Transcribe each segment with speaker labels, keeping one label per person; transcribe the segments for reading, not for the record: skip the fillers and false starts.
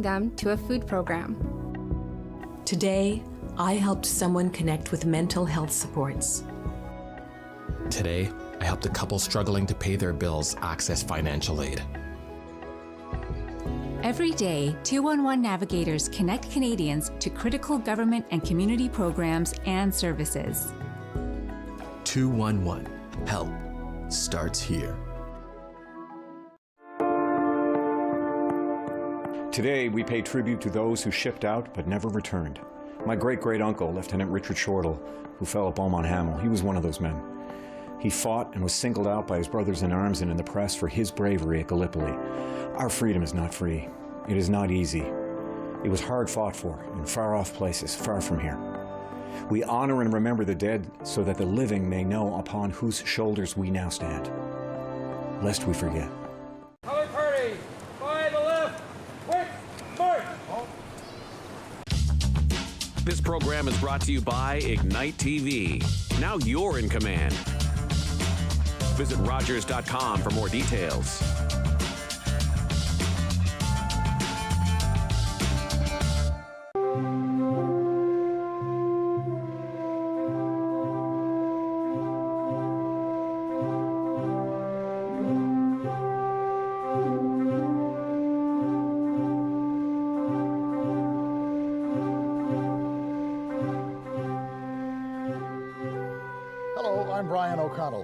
Speaker 1: them to a food program.
Speaker 2: Today, I helped someone connect with mental health supports.
Speaker 3: Today, I helped a couple struggling to pay their bills access financial aid.
Speaker 4: Every day, 211 navigators connect Canadians to critical government and community programs and services.
Speaker 5: 211. Help starts here.
Speaker 6: Today, we pay tribute to those who shipped out but never returned. My great-great-uncle, Lieutenant Richard Shortall, who fell at Beaumont Hamel, he was one of those men. He fought and was singled out by his brothers in arms and in the press for his bravery at Gallipoli. Our freedom is not free. It is not easy. It was hard fought for in far-off places, far from here. We honor and remember the dead so that the living may know upon whose shoulders we now stand, lest we forget.
Speaker 7: Color party, by the left, quick, march!
Speaker 8: This program is brought to you by Ignite TV. Now you're in command. Visit Rogers.com for more details.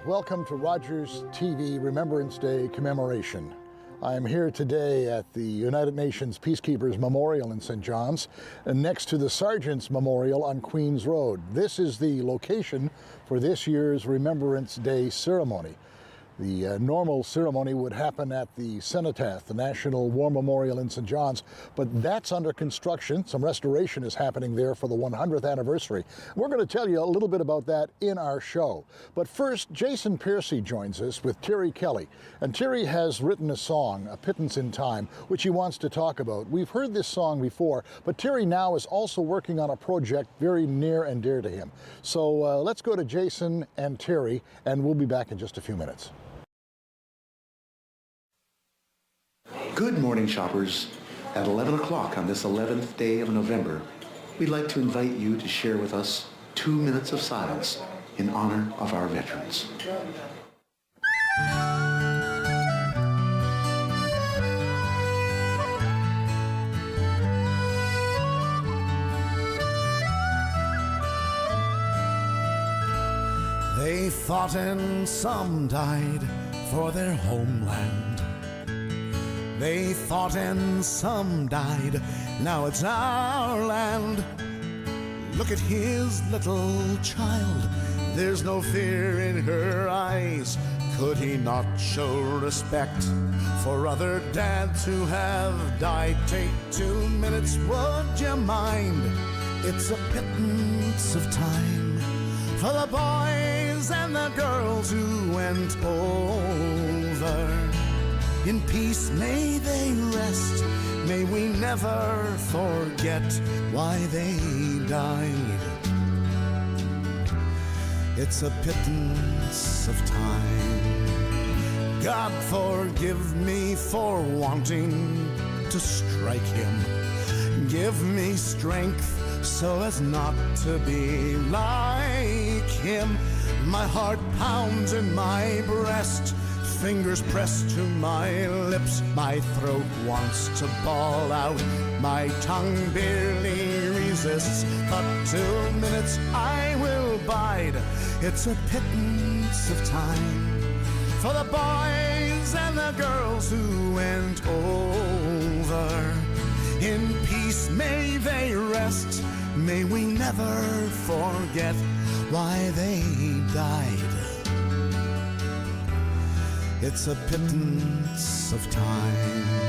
Speaker 9: Welcome to Rogers TV Remembrance Day commemoration. I am here today at the United Nations Peacekeepers Memorial in St. John's, and next to the Sergeants Memorial on Queens Road. This is the location for this year's Remembrance Day ceremony. The normal ceremony would happen at the Cenotaph, the National War Memorial in St. John's, but that's under construction. Some restoration is happening there for the 100th anniversary. We're going to tell you a little bit about that in our show. But first, Jason Piercey joins us with Terry Kelly. And Terry has written a song, A Pittance of Time, which he wants to talk about. We've heard this song before, but Terry now is also working on a project very near and dear to him. So let's go to Jason and Terry, and we'll be back in just a few minutes.
Speaker 10: Good morning, shoppers. At 11 o'clock on this 11th day of November, we'd like to invite you to share with us 2 minutes of silence in honor of our veterans.
Speaker 11: They fought and some died for their homeland. They fought and some died, now it's our land. Look at his little child, there's no fear in her eyes. Could he not show respect for other dads who have died? Take 2 minutes, would you mind? It's a pittance of time for the boys and the girls who went over. In peace may they rest, may we never forget why they died. It's a pittance of time. God forgive me for wanting to strike him. Give me strength so as not to be like him. My heart pounds in my breast, fingers pressed to my lips, my throat wants to bawl out, my tongue barely resists, but 2 minutes I will bide. It's a pittance of time for the boys and the girls who went over. In peace may they rest, may we never forget why they died. It's a pittance of time.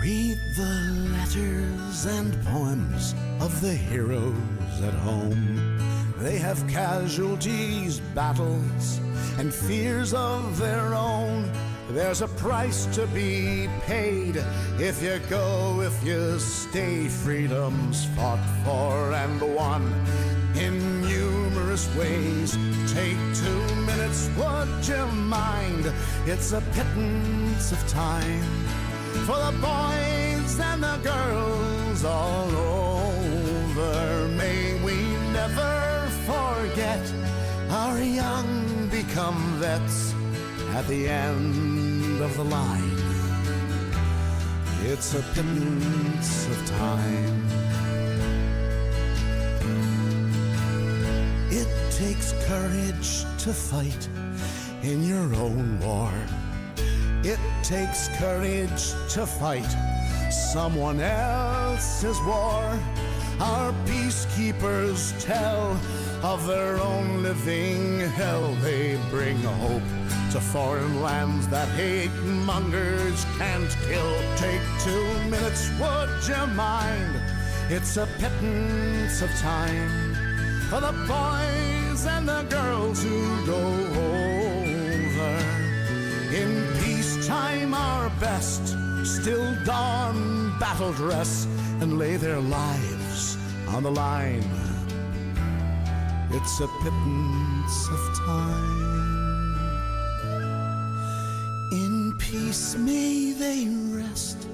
Speaker 11: Read the letters and poems of the heroes at home. They have casualties, battles, and fears of their own. There's a price to be paid if you go, if you stay. Freedom's fought for and won in numerous ways. Take 2 minutes, would you mind? It's a pittance of time for the boys and the girls all over. May we never forget our young become vets at the end of the line. It's a pittance of time. It takes courage to fight in your own war. It takes courage to fight someone else's war. Our peacekeepers tell of their own living hell. They bring hope to foreign lands that hate mongers can't kill. Take 2 minutes, would you mind? It's a pittance of time for the boys and the girls who go over. In peacetime our best still don battle dress and lay their lives on the line. It's a pittance of time. In peace may they rest,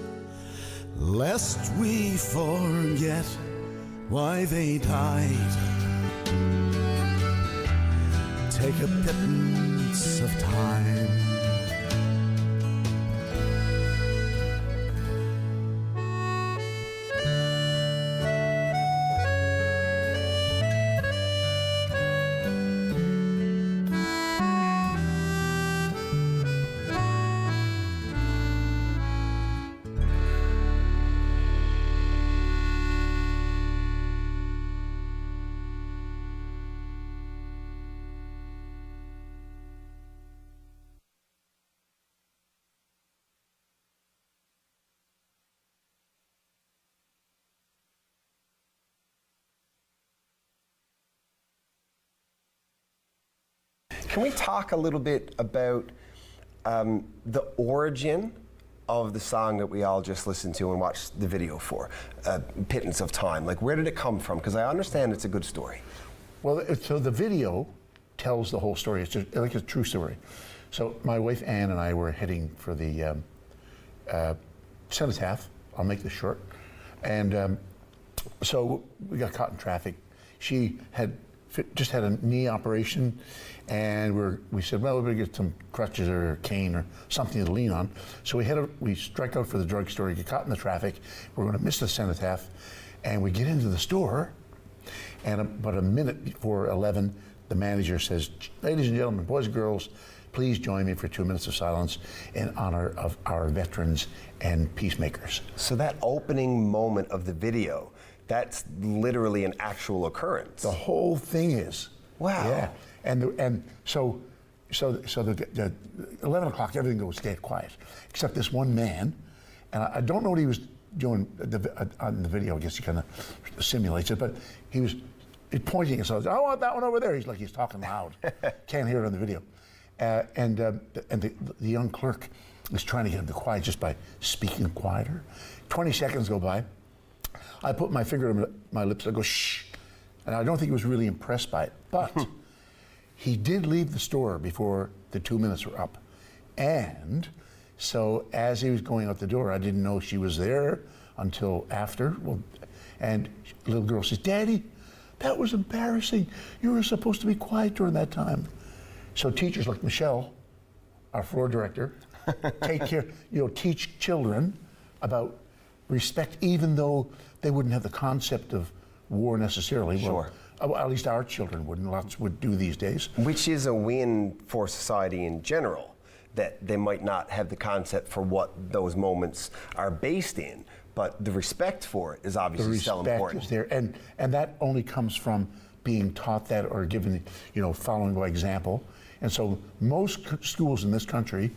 Speaker 11: lest we forget why they died. Take a pittance of time.
Speaker 1: Can we talk a little bit about the origin of the song that we all just listened to and watched the video for, Pittance of Time? Like, where did it come from? Because I understand it's a good story.
Speaker 9: Well, so the video tells the whole story. It's just, like a true story. So my wife Ann and I were heading for the cenotaph. I'll make this short. And so we got caught in traffic. She had just had a knee operation, and we said, well, we better get some crutches or a cane or something to lean on. So we strike out for the drugstore, get caught in the traffic. We're going to miss the cenotaph, and we get into the store, and about a minute before 11, the manager says, ladies and gentlemen, boys and girls, please join me for 2 minutes of silence in honor of our veterans and peacemakers.
Speaker 1: So that opening moment of the video, that's literally an actual occurrence.
Speaker 9: The whole thing is.
Speaker 1: Wow.
Speaker 9: Yeah. And so the 11 o'clock, everything goes dead quiet, except this one man, and I don't know what he was doing on the video. I guess he kind of simulates it, but he's pointing and so I want that one over there. He's talking loud. Can't hear it on the video. And the young clerk is trying to get him to quiet just by speaking quieter. 20 seconds go by. I put my finger on my lips, I go, shh. And I don't think he was really impressed by it, but he did leave the store before the 2 minutes were up. And so as he was going out the door, I didn't know she was there until after. Well, and the little girl says, Daddy, that was embarrassing. You were supposed to be quiet during that time. So teachers like Michelle, our floor director, take care, teach children about respect, even though they wouldn't have the concept of war necessarily.
Speaker 1: Sure.
Speaker 9: Well, at least our children wouldn't. Lots would do these days.
Speaker 1: Which is a win for society in general, that they might not have the concept for what those moments are based in, but the respect for it is obviously still important.
Speaker 9: The respect is there, and that only comes from being taught that or given, following by example. And so most schools in this country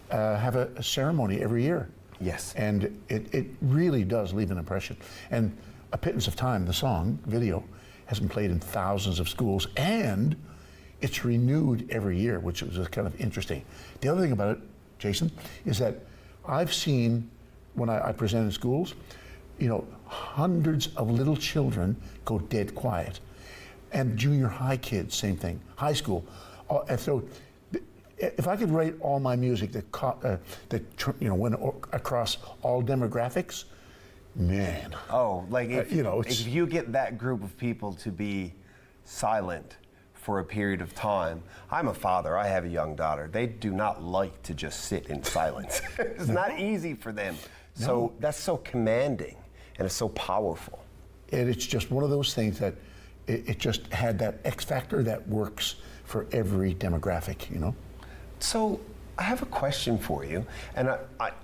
Speaker 9: have a ceremony every year.
Speaker 1: Yes.
Speaker 9: And it really does leave an impression. And A Pittance of Time, the song, video, has been played in thousands of schools, and it's renewed every year, which is kind of interesting. The other thing about it, Jason, is that I've seen, when I present in schools, you know, hundreds of little children go dead quiet. And junior high kids, same thing, high school. And so if I could rate all my music that you know, went across all demographics, man.
Speaker 1: Oh, like if,
Speaker 9: you know,
Speaker 1: if you get that group of people to be silent for a period of time. I'm a father, I have a young daughter. They do not like to just sit in silence. It's not easy for them. No. So that's so commanding and it's so powerful.
Speaker 9: And it's just one of those things that it just had that X factor that works for every demographic, you know?
Speaker 1: So I have a question for you, and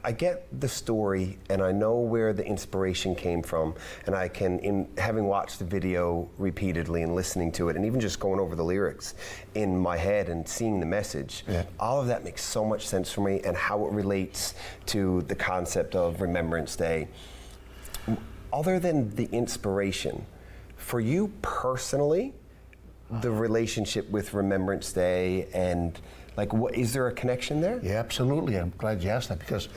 Speaker 1: I get the story, and I know where the inspiration came from, and I can, in having watched the video repeatedly and listening to it, and even just going over the lyrics in my head and seeing the message, all of that makes so much sense for me, and how it relates to the concept of Remembrance Day. Other than the inspiration, for you personally, the relationship with Remembrance Day and like, what, is there a connection there?
Speaker 9: Yeah, absolutely. I'm glad you asked that because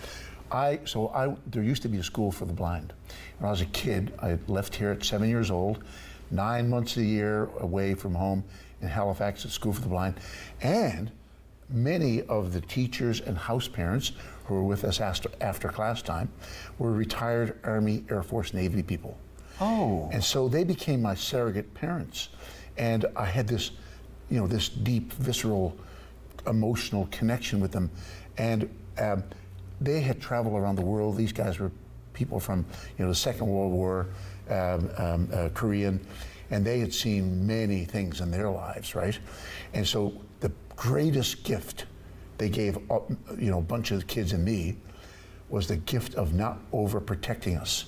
Speaker 9: there used to be a school for the blind. When I was a kid, I left here at 7 years old, 9 months a year away from home in Halifax at School for the Blind. And many of the teachers and house parents who were with us after class time were retired Army, Air Force, Navy people.
Speaker 1: Oh.
Speaker 9: And so they became my surrogate parents. And I had this, you know, this deep, visceral, emotional connection with them, and they had traveled around the world. These guys were people from, you know, the Second World War, Korean, and they had seen many things in their lives, right? And so the greatest gift they gave, you know, a bunch of the kids and me, was the gift of not overprotecting us.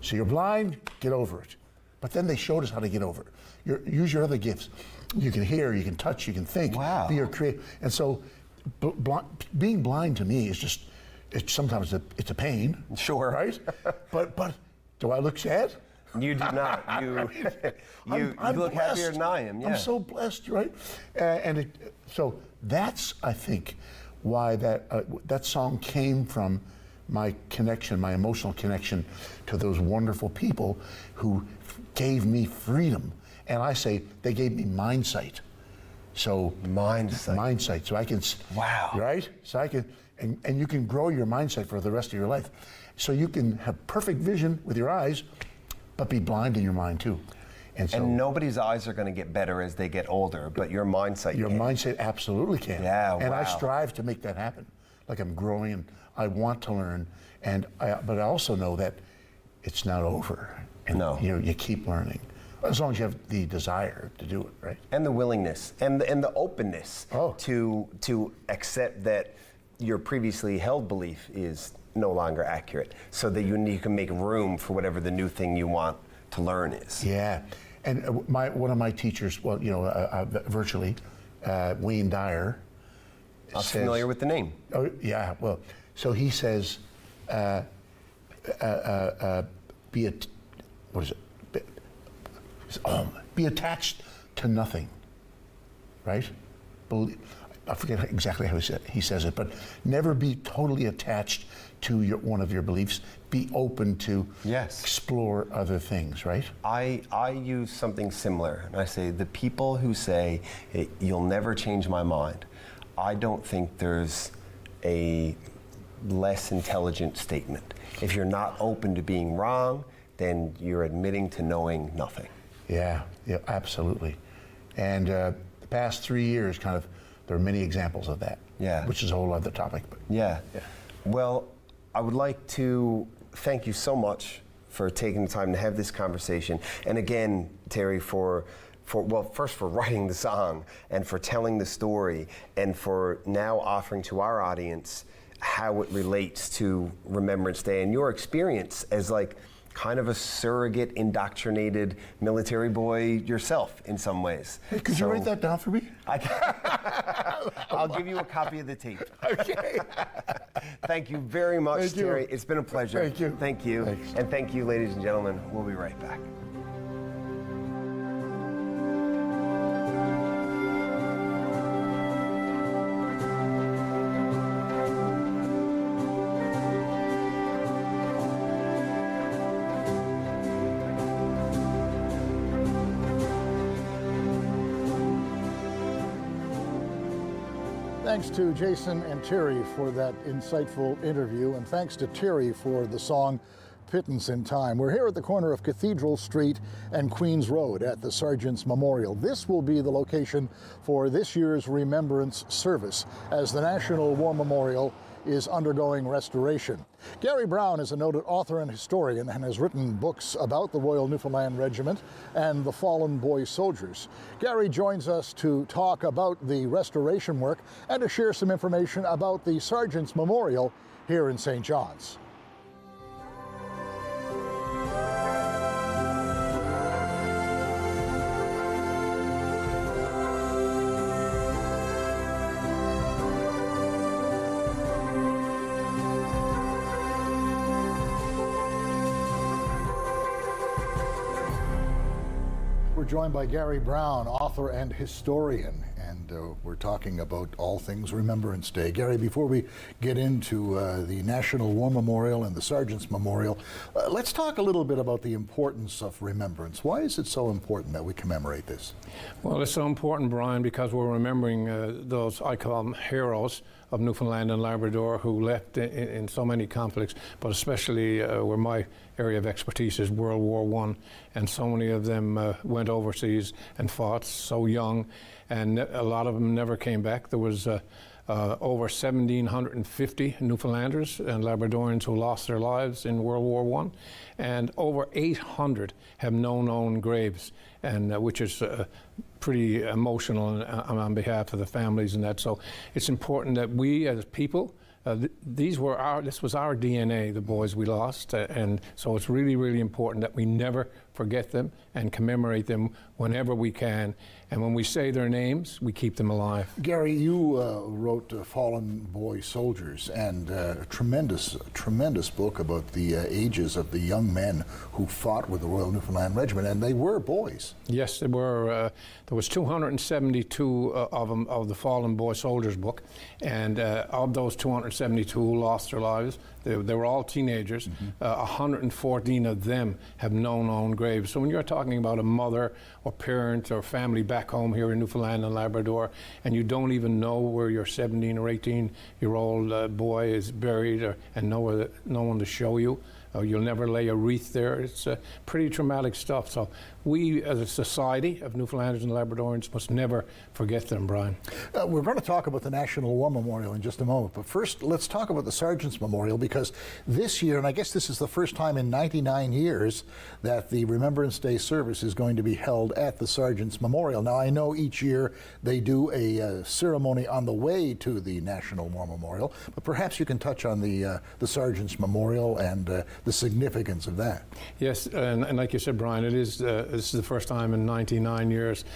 Speaker 9: So you're blind, get over it. But then they showed us how to get over it. Use your other gifts. You can hear, you can touch, you can think.
Speaker 1: Wow.
Speaker 9: Be your creative. And so being blind to me is just, sometimes it's a pain.
Speaker 1: Sure.
Speaker 9: Right? but do I look sad?
Speaker 1: You do not. You look happier than I am. Yeah.
Speaker 9: I'm so blessed, right? So that's, I think, why that song came from my connection, my emotional connection to those wonderful people who gave me freedom. And I say they gave me mind sight. So mind sight. So I can.
Speaker 1: Wow.
Speaker 9: Right. So I can, and you can grow your mind sight for the rest of your life. So you can have perfect vision with your eyes, but be blind in your mind too. And
Speaker 1: nobody's eyes are going to get better as they get older, but your mind sight.
Speaker 9: Your mind sight absolutely can.
Speaker 1: Yeah.
Speaker 9: And
Speaker 1: wow.
Speaker 9: I strive to make that happen. Like I'm growing, and I want to learn, but I also know that it's not over. And you keep learning. As long as you have the desire to do it, right?
Speaker 1: And the willingness and the openness to accept that your previously held belief is no longer accurate, so that you can make room for whatever the new thing you want to learn is.
Speaker 9: Yeah, and one of my teachers, well, you know, virtually, Wayne Dyer.
Speaker 1: I'm familiar with the name.
Speaker 9: Oh yeah, well, so he says, be attached to nothing, right? I forget exactly how he says it, but never be totally attached to one of your beliefs. Be open to explore other things, right?
Speaker 1: I use something similar, and I say the people who say, hey, you'll never change my mind, I don't think there's a less intelligent statement. If you're not open to being wrong, then you're admitting to knowing nothing.
Speaker 9: Yeah, absolutely. And the past 3 years, there are many examples of that.
Speaker 1: Yeah.
Speaker 9: Which is a whole other topic. But
Speaker 1: yeah. Well, I would like to thank you so much for taking the time to have this conversation. And again, Terry, first for writing the song and for telling the story and for now offering to our audience how it relates to Remembrance Day and your experience as kind of a surrogate, indoctrinated military boy yourself in some ways.
Speaker 9: Hey, could you write that down for me?
Speaker 1: I'll give you a copy of the tape.
Speaker 9: Okay.
Speaker 1: Thank you very much, Terry. It's been a pleasure.
Speaker 9: Thank you.
Speaker 1: Thank you.
Speaker 9: Thanks.
Speaker 1: And thank you, ladies and gentlemen. We'll be right back.
Speaker 9: Thanks to Jason and Terry for that insightful interview, and thanks to Terry for the song Pittance in Time. We're here at the corner of Cathedral Street and Queens Road at the Sergeant's Memorial. This will be the location for this year's Remembrance service as the National War Memorial is undergoing restoration. Gary Browne is a noted author and historian and has written books about the Royal Newfoundland Regiment and the fallen boy soldiers. Gary joins us to talk about the restoration work and to share some information about the Sergeant's Memorial here in St. John's. We're joined by Gary Browne, author and historian, and we're talking about all things Remembrance Day. Gary, before we get into the National War Memorial and the Sergeant's Memorial, let's talk a little bit about the importance of remembrance. Why is it so important that we commemorate this?
Speaker 12: Well, it's so important, Brian, because we're remembering those, I call them heroes, of Newfoundland and Labrador who left in so many conflicts, but especially where my area of expertise is World War I, and so many of them went overseas and fought so young, and a lot of them never came back. There was over 1,750 Newfoundlanders and Labradorians who lost their lives in World War I, and over 800 have no known graves, and which is pretty emotional on behalf of the families and that. So it's important that we as people, this was our DNA, the boys we lost, and so it's really, really important that we never forget them and commemorate them whenever we can. And when we say their names, we keep them alive.
Speaker 9: Gary, you wrote Fallen Boy Soldiers, and a tremendous book about the ages of the young men who fought with the Royal Newfoundland Regiment, and they were boys.
Speaker 12: Yes, they were. There was 272 of them, of the Fallen Boy Soldiers book, and of those 272 who lost their lives, they were all teenagers. 114 of them have no known graves. So when you're talking about a mother or parent or family back home here in Newfoundland and Labrador, and you don't even know where your 17 or 18-year-old boy is buried, and no one to show you, you'll never lay a wreath there. It's pretty traumatic stuff. So we, as a society of Newfoundlanders and Labradorians, must never forget them, Brian.
Speaker 9: We're going to talk about the National War Memorial in just a moment, but first let's talk about the Sergeant's Memorial, because this year, and I guess this is the first time in 99 years, that the Remembrance Day service is going to be held at the Sergeant's Memorial. Now, I know each year they do a ceremony on the way to the National War Memorial, but perhaps you can touch on the Sergeant's Memorial and the significance of that.
Speaker 12: Yes, and like you said, Brian, it is this is the first time in 99 years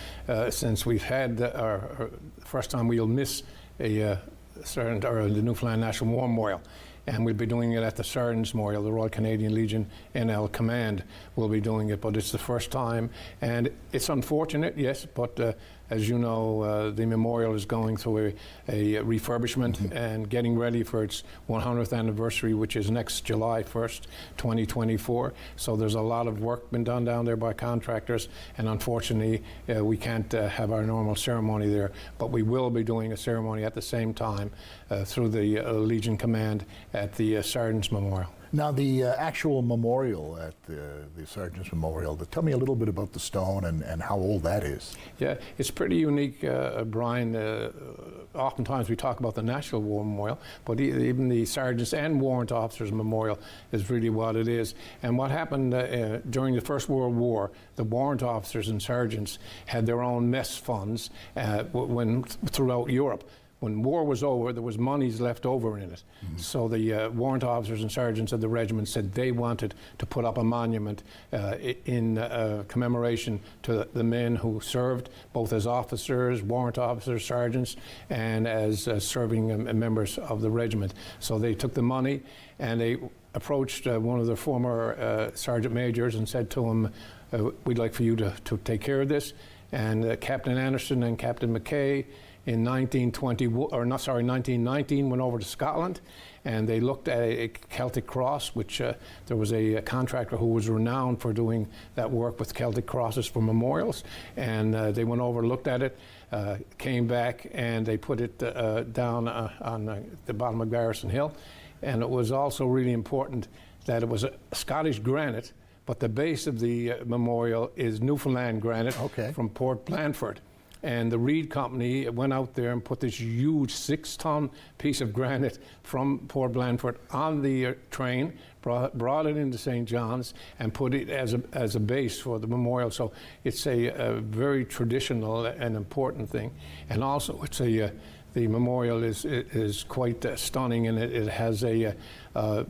Speaker 12: since we've had our first time we'll miss the Newfoundland National War Memorial. And we'll be doing it at the Sergeant's Memorial. The Royal Canadian Legion NL Command will be doing it, but it's the first time. And it's unfortunate, yes, but as you know, the memorial is going through a refurbishment and getting ready for its 100th anniversary, which is next July 1st, 2024. So there's a lot of work been done down there by contractors, and unfortunately, we can't have our normal ceremony there, but we will be doing a ceremony at the same time through the Legion Command at the Sergeant's Memorial.
Speaker 9: Now, the actual memorial at the Sergeant's Memorial, tell me a little bit about the stone and how old that is.
Speaker 12: Yeah, it's pretty unique, Brian. Oftentimes we talk about the National War Memorial, but even the Sergeants and Warrant Officers Memorial is really what it is. And what happened during the First World War, the Warrant Officers and Sergeants had their own mess funds throughout Europe. When war was over, there was monies left over in it. So the warrant officers and sergeants of the regiment said they wanted to put up a monument in commemoration to the men who served, both as officers, warrant officers, sergeants, and as serving members of the regiment. So they took the money and they approached one of the former sergeant majors and said to him, we'd like for you to take care of this. And Captain Anderson and Captain McKay in 1919 went over to Scotland, and they looked at a Celtic cross, which there was a contractor who was renowned for doing that work with Celtic crosses for memorials, and they went over, looked at it, came back, and they put it down on the bottom of Garrison Hill. And it was also really important that it was a Scottish granite, but the base of the memorial is Newfoundland granite from Port Blandford. And the Reed Company went out there and put this huge 6-ton piece of granite from Port Blandford on the train, brought it into St. John's, and put it as a base for the memorial. So it's a very traditional and important thing. And also, it's the memorial is quite stunning, and it has a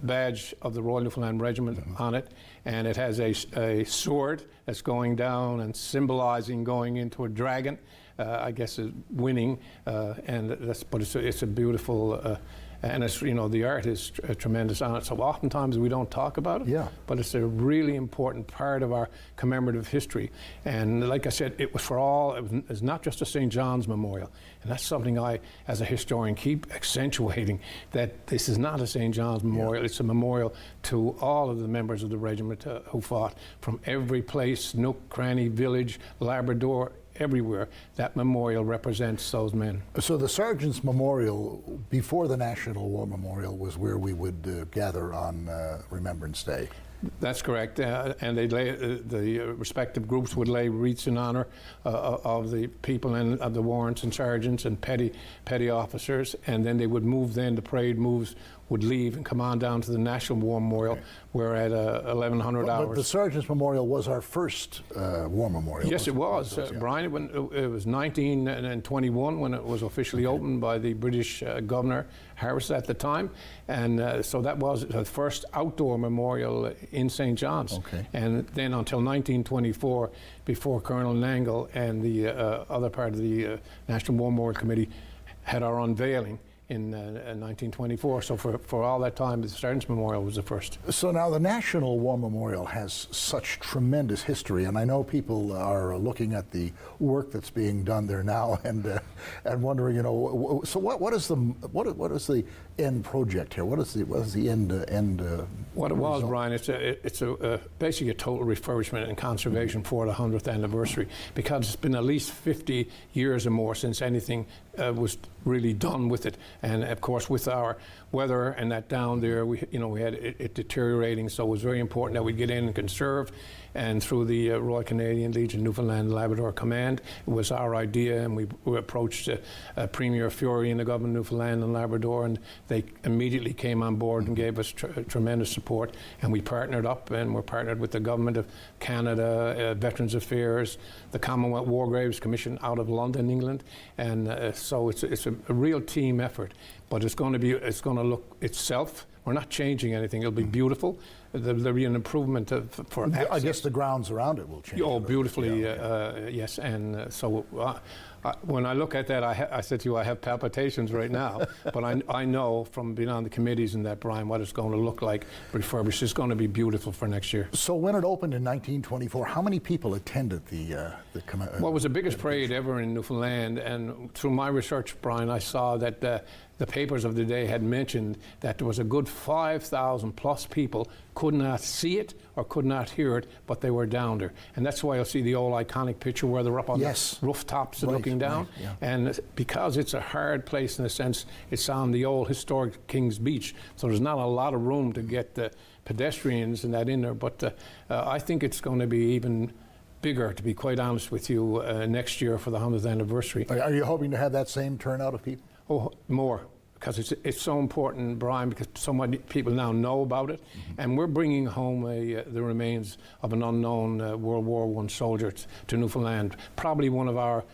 Speaker 12: badge of the Royal Newfoundland Regiment on it, and it has a sword that's going down and symbolizing going into a dragon. I guess is winning, but it's a beautiful, and it's, you know, the art is tremendous on it. So oftentimes we don't talk about it, but it's a really important part of our commemorative history. And like I said, it was for all. It's not just a St. John's Memorial, and that's something I, as a historian, keep accentuating, that this is not a St. John's Memorial. It's a memorial to all of the members of the regiment who fought from every place, nook, cranny, village, Labrador. Everywhere. That memorial represents those men.
Speaker 9: So the Sergeant's Memorial, before the National War Memorial, was where we would gather on Remembrance Day.
Speaker 12: That's correct, and they the respective groups would lay wreaths in honor of the people and of the warrants and sergeants and petty officers, and then they would move. Then the parade would leave and come on down to the National War Memorial, where at 1100 hours.
Speaker 9: But the Sergeant's Memorial was our first war memorial.
Speaker 12: Yes, it was, Brian. It was 1921 when it was officially opened by the British Governor Harris at the time, and so that was the first outdoor memorial in St. John's. And then until 1924, before Colonel Nangle and the other part of the National War Memorial Committee had our unveiling in 1924. So for all that time, the Sergeant's Memorial was the first.
Speaker 9: So now the National War Memorial has such tremendous history, and I know people are looking at the work that's being done there now and wondering, you know, so what is the end project here? What is the end?
Speaker 12: What it was, Brian, it's basically a total refurbishment and conservation for the 100th anniversary, because it's been at least 50 years or more since anything was really done with it. And of course, with our weather and that down there, we had it deteriorating. So it was very important that we get in and conserve. And through the Royal Canadian Legion Newfoundland and Labrador Command, it was our idea, and we approached Premier Fury and the government of Newfoundland and Labrador, and they immediately came on board and gave us tremendous support. And we partnered up, and we're partnered with the government of Canada, Veterans Affairs, the Commonwealth War Graves Commission out of London, England, and so it's a real team effort. But it's going to look itself. We're not changing anything. It'll be beautiful. There'll be an improvement for access.
Speaker 9: I guess the grounds around it will change.
Speaker 12: Oh, beautifully, yes. And so when I look at that, I said to you, I have palpitations right now. But I know from being on the committees and that, Brian, what it's going to look like refurbished. It's going to be beautiful for next year.
Speaker 9: So when it opened in 1924, how many people attended the
Speaker 12: well, it was the biggest parade ever in Newfoundland. And through my research, Brian, I saw that the papers of the day had mentioned that there was a good 5,000 plus people could not see it or could not hear it, but they were down there. And that's why you'll see the old iconic picture where they're up on the rooftops looking down. And because it's a hard place in a sense, it's on the old historic King's Beach, so there's not a lot of room to get the pedestrians and that in there. But I think it's going to be even bigger, to be quite honest with you, next year for the 100th anniversary.
Speaker 9: Are you hoping to have that same turnout of people?
Speaker 12: Oh, more, because it's so important, Brian, because so many people now know about it, and we're bringing home the remains of an unknown World War I soldier to Newfoundland, probably one of our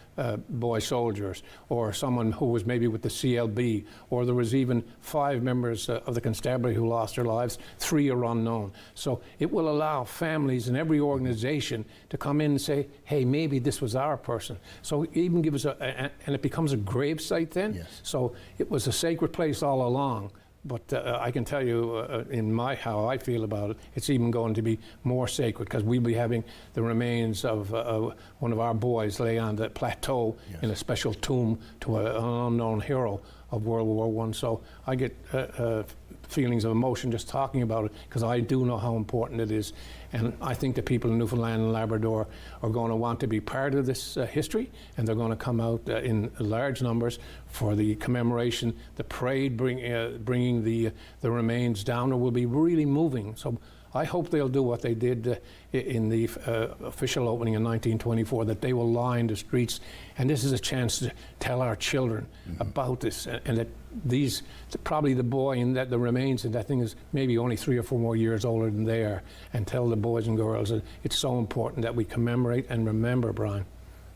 Speaker 12: boy soldiers, or someone who was maybe with the CLB, or there was even 5 members of the constabulary who lost their lives. 3 are unknown. So it will allow families in every organization to come in and say, hey, maybe this was our person. So even give us and it becomes a grave site then. So it was a sacred place all along, But I can tell you, how I feel about it, it's even going to be more sacred because we'll be having the remains of one of our boys lay on the plateau in a special tomb to an unknown hero of World War I. So I get feelings of emotion just talking about it because I do know how important it is. And I think the people in Newfoundland and Labrador are going to want to be part of this history, and they're going to come out in large numbers for the commemoration. The parade bringing the remains down will be really moving. So I hope they'll do what they did in the official opening in 1924, that they will line the streets. And this is a chance to tell our children about this, and that probably the boy in that the remains in that thing is maybe only 3 or 4 more years older than they are, and tell the boys and girls that it's so important that we commemorate and remember Brian.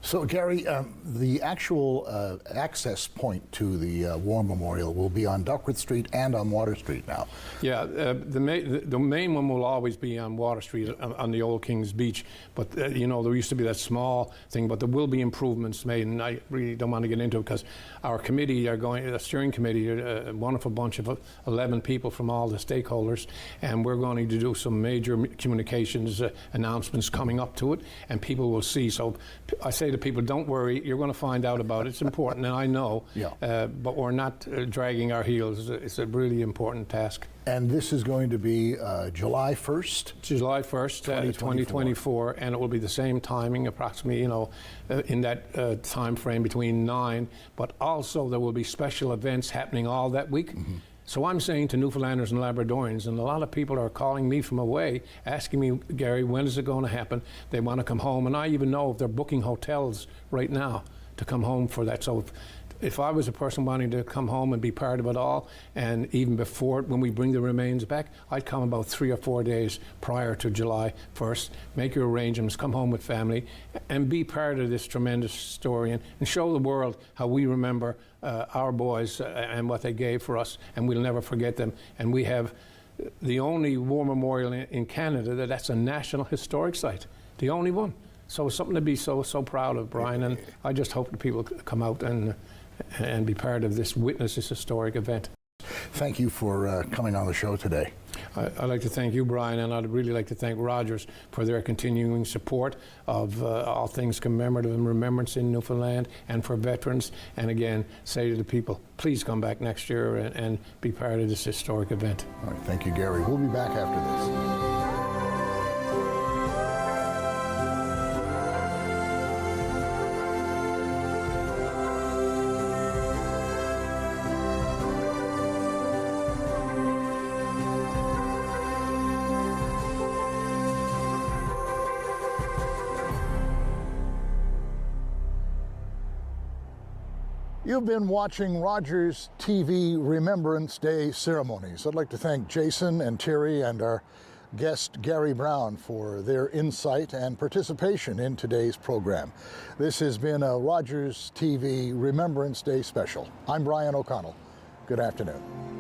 Speaker 9: So, Gary, the actual access point to the War Memorial will be on Duckworth Street and on Water Street now. Yeah,
Speaker 12: the main one will always be on Water Street, on the Old King's Beach. But, there used to be that small thing, but there will be improvements made, and I really don't want to get into it because our committee a steering committee, a wonderful bunch of 11 people from all the stakeholders, and we're going to do some major communications announcements coming up to it, and people will see. So I say to people, don't worry, you're going to find out about it. It's important, and I know, but we're not dragging our heels. It's a really important task.
Speaker 9: And this is going to be July 1st?
Speaker 12: July 1st, 2024, and it will be the same timing, approximately, in that time frame between 9, but also there will be special events happening all that week. So I'm saying to Newfoundlanders and Labradorians, and a lot of people are calling me from away, asking me, Gary, when is it going to happen? They want to come home, and I even know if they're booking hotels right now to come home for that. So if I was a person wanting to come home and be part of it all, and even before, when we bring the remains back, I'd come about 3 or 4 days prior to July 1st, make your arrangements, come home with family, and be part of this tremendous story, and show the world how we remember our boys and what they gave for us, and we'll never forget them. And we have the only war memorial in Canada that's a National Historic Site, the only one. So it's something to be so proud of, Brian, and I just hope that people come out and be part of this, witness this historic event.
Speaker 9: Thank you for coming on the show today.
Speaker 12: I'd like to thank you, Brian, and I'd really like to thank Rogers for their continuing support of all things commemorative and remembrance in Newfoundland and for veterans. And again, say to the people, please come back next year and be part of this historic event.
Speaker 9: All right, thank you, Gary. We'll be back after this. You've been watching Rogers TV Remembrance Day ceremonies. I'd like to thank Jason and Terry and our guest Gary Browne for their insight and participation in today's program. This has been a Rogers TV Remembrance Day Special. I'm Brian O'Connell. Good afternoon.